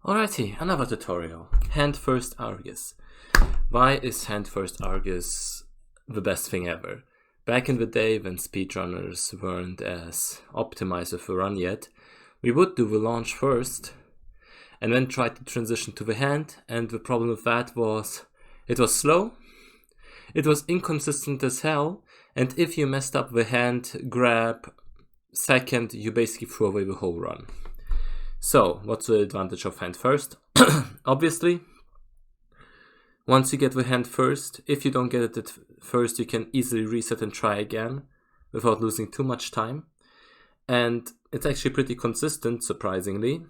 Alrighty, another tutorial. Hand first Argus. Why is hand first Argus the best thing ever? Back in the day when speedrunners weren't as optimized with the run yet, we would do the launch first and then try to transition to the hand, and the problem with that was it was slow, it was inconsistent as hell, and if you messed up the hand grab second, you basically threw away the whole run. So, what's the advantage of hand first? Obviously, once you get the hand first, if you don't get it at first, you can easily reset and try again without losing too much time. And it's actually pretty consistent, surprisingly.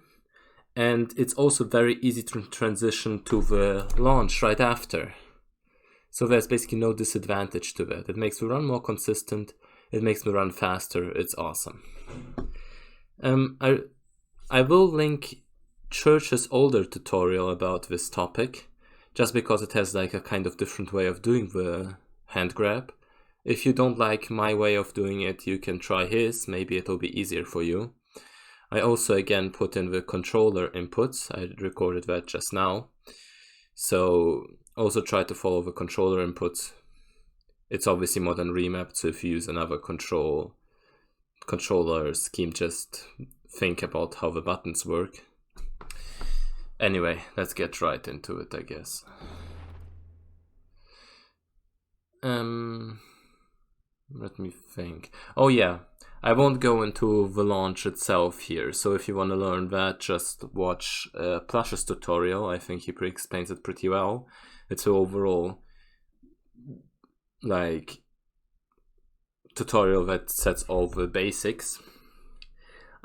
And it's also very easy to transition to the launch right after. So there's basically no disadvantage to that. It makes the run more consistent, it makes the run faster, it's awesome. I will link Church's older tutorial about this topic, just because it has like a kind of different way of doing the hand grab. If you don't like my way of doing it, you can try his, maybe it'll be easier for you. I also again put in the controller inputs, I recorded that just now. So also try to follow the controller inputs. It's obviously more than remapped, so if you use another controller scheme, just think about how the buttons work. Anyway, let's get right into it, I guess. Let me think. Oh yeah, I won't go into the launch itself here, so if you want to learn that, just watch Plush's tutorial. I think he explains it pretty well. It's an overall like tutorial that sets all the basics.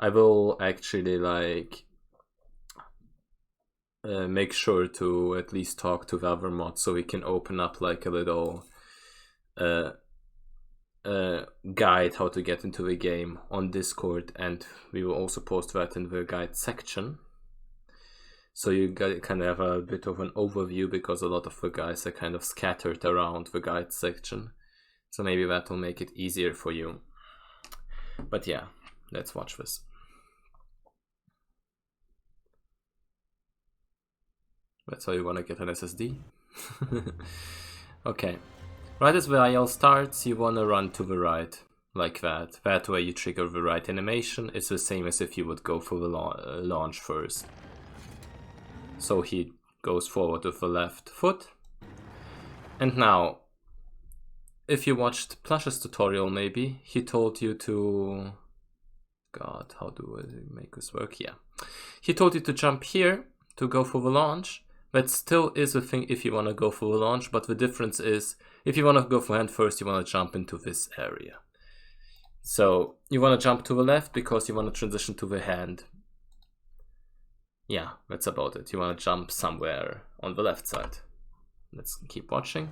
I will actually make sure to at least talk to the other mods so we can open up like a little guide how to get into the game on Discord, and we will also post that in the guide section. So you kind of have a bit of an overview, because a lot of the guys are kind of scattered around the guide section. So maybe that will make it easier for you. But yeah, let's watch this. That's how you want to get an SSD. Okay. Right as the IL starts, you want to run to the right, like that. That way you trigger the right animation. It's the same as if you would go for the launch first. So he goes forward with the left foot. And now, if you watched Plush's tutorial maybe, he told you to... God, how do I make this work? Yeah. He told you to jump here to go for the launch. That still is a thing if you want to go for the launch, but the difference is, if you want to go for hand first, you want to jump into this area. So, you want to jump to the left because you want to transition to the hand. Yeah, that's about it. You want to jump somewhere on the left side. Let's keep watching.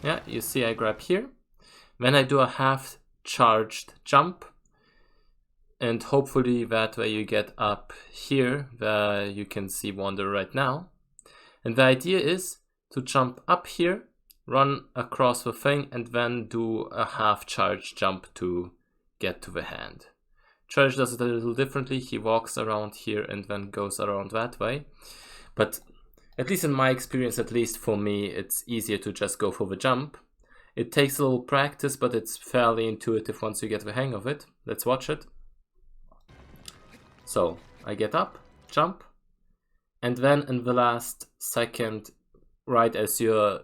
Yeah, you see I grab here. Then I do a half charged jump. And hopefully that way you get up here, where you can see Wander right now. And the idea is to jump up here, run across the thing, and then do a half charge jump to get to the hand. Charge does it a little differently. He walks around here and then goes around that way. But at least in my experience, at least for me, it's easier to just go for the jump. It takes a little practice, but it's fairly intuitive once you get the hang of it. Let's watch it. So, I get up, jump, and then in the last second, right as you're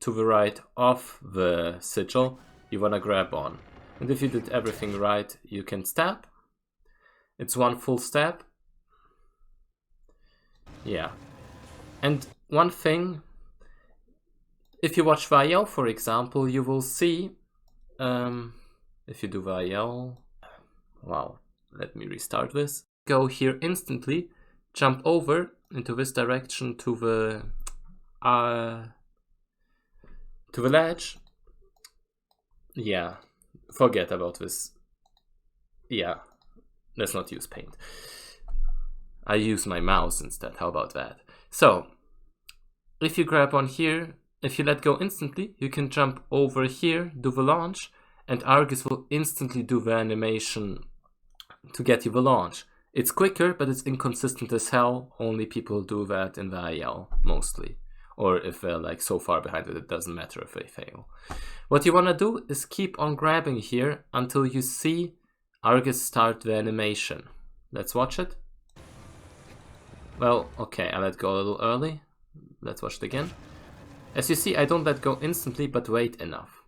to the right of the sigil, you want to grab on. And if you did everything right, you can stab. It's one full stab. Yeah. And one thing, if you watch VIL, for example, you will see, if you do VIL, wow, let me restart this. Go here instantly, jump over into this direction to the ledge. Yeah, forget about this. Yeah, let's not use paint. I use my mouse instead, how about that? So, if you grab on here, if you let go instantly, you can jump over here, do the launch, and Argus will instantly do the animation to get you the launch. It's quicker, but it's inconsistent as hell. Only people do that in the IL, mostly. Or if they're like so far behind that it doesn't matter if they fail. What you want to do is keep on grabbing here until you see Argus start the animation. Let's watch it. Well, okay, I let go a little early. Let's watch it again. As you see, I don't let go instantly, but wait enough.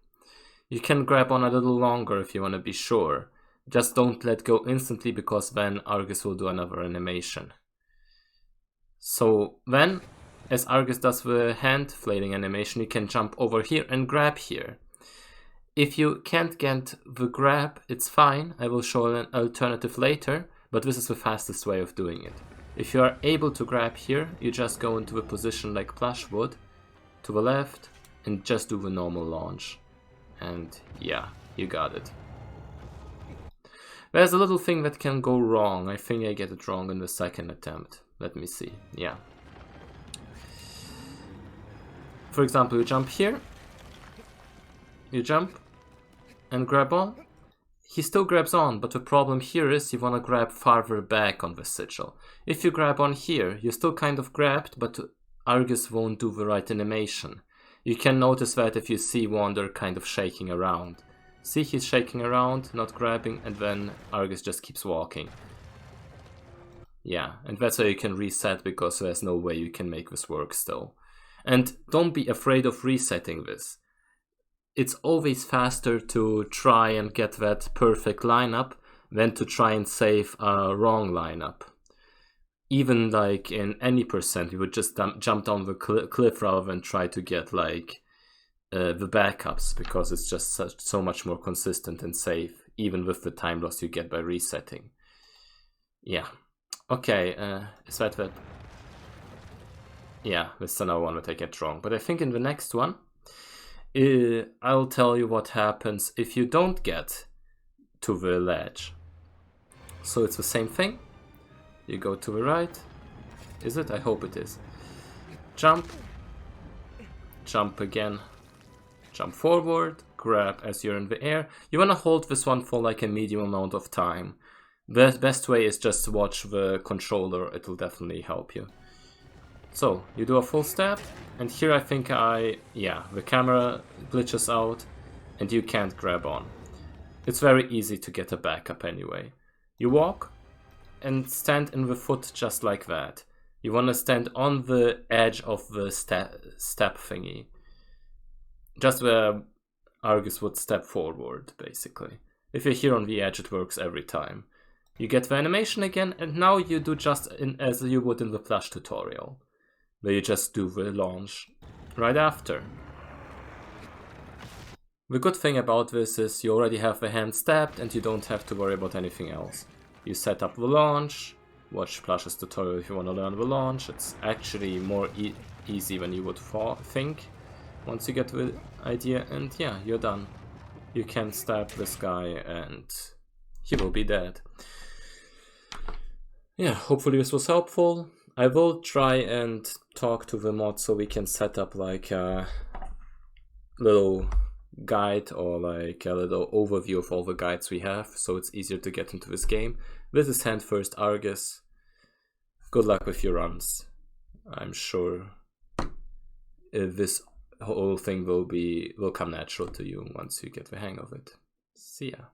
You can grab on a little longer if you want to be sure. Just don't let go instantly, because then Argus will do another animation. So then, as Argus does the hand flailing animation, you can jump over here and grab here. If you can't get the grab, it's fine. I will show an alternative later, but this is the fastest way of doing it. If you are able to grab here, you just go into the position like Plush would, to the left, and just do the normal launch. And yeah, you got it. There's a little thing that can go wrong. I think I get it wrong in the second attempt. Let me see. Yeah. For example, you jump here. You jump and grab on. He still grabs on, but the problem here is you want to grab farther back on the sigil. If you grab on here, you're still kind of grabbed, but Argus won't do the right animation. You can notice that if you see Wander kind of shaking around. See, he's shaking around, not grabbing, and then Argus just keeps walking. Yeah, and that's how you can reset, because there's no way you can make this work still. And don't be afraid of resetting this. It's always faster to try and get that perfect lineup than to try and save a wrong lineup. Even like in any percent, you would just jump down the cliff rather than try to get like the backups, because it's just so much more consistent and safe, even with the time loss you get by resetting. Yeah. Okay, is that? Yeah, this is another one that I get wrong. But I think in the next one, I'll tell you what happens if you don't get to the ledge. So it's the same thing. You go to the right. Is it? I hope it is. Jump. Jump again. Jump forward. Grab as you're in the air. You want to hold this one for like a medium amount of time. The best way is just to watch the controller. It will definitely help you. So, you do a full step, and here I think the camera glitches out, and you can't grab on. It's very easy to get a backup anyway. You walk, and stand in the foot just like that. You want to stand on the edge of the step thingy. Just where Argus would step forward, basically. If you're here on the edge, it works every time. You get the animation again, and now you do just as you would in the Plush tutorial, where you just do the launch right after. The good thing about this is you already have the hand stabbed and you don't have to worry about anything else. You set up the launch, watch Plush's tutorial if you want to learn the launch. It's actually more easy than you would think once you get the idea, and yeah, you're done. You can stab this guy and he will be dead. Yeah, hopefully this was helpful. I will try and talk to the mod so we can set up like a little guide or like a little overview of all the guides we have, so it's easier to get into this game. This is Hand First Argus. Good luck with your runs. I'm sure this whole thing will come natural to you once you get the hang of it. See ya.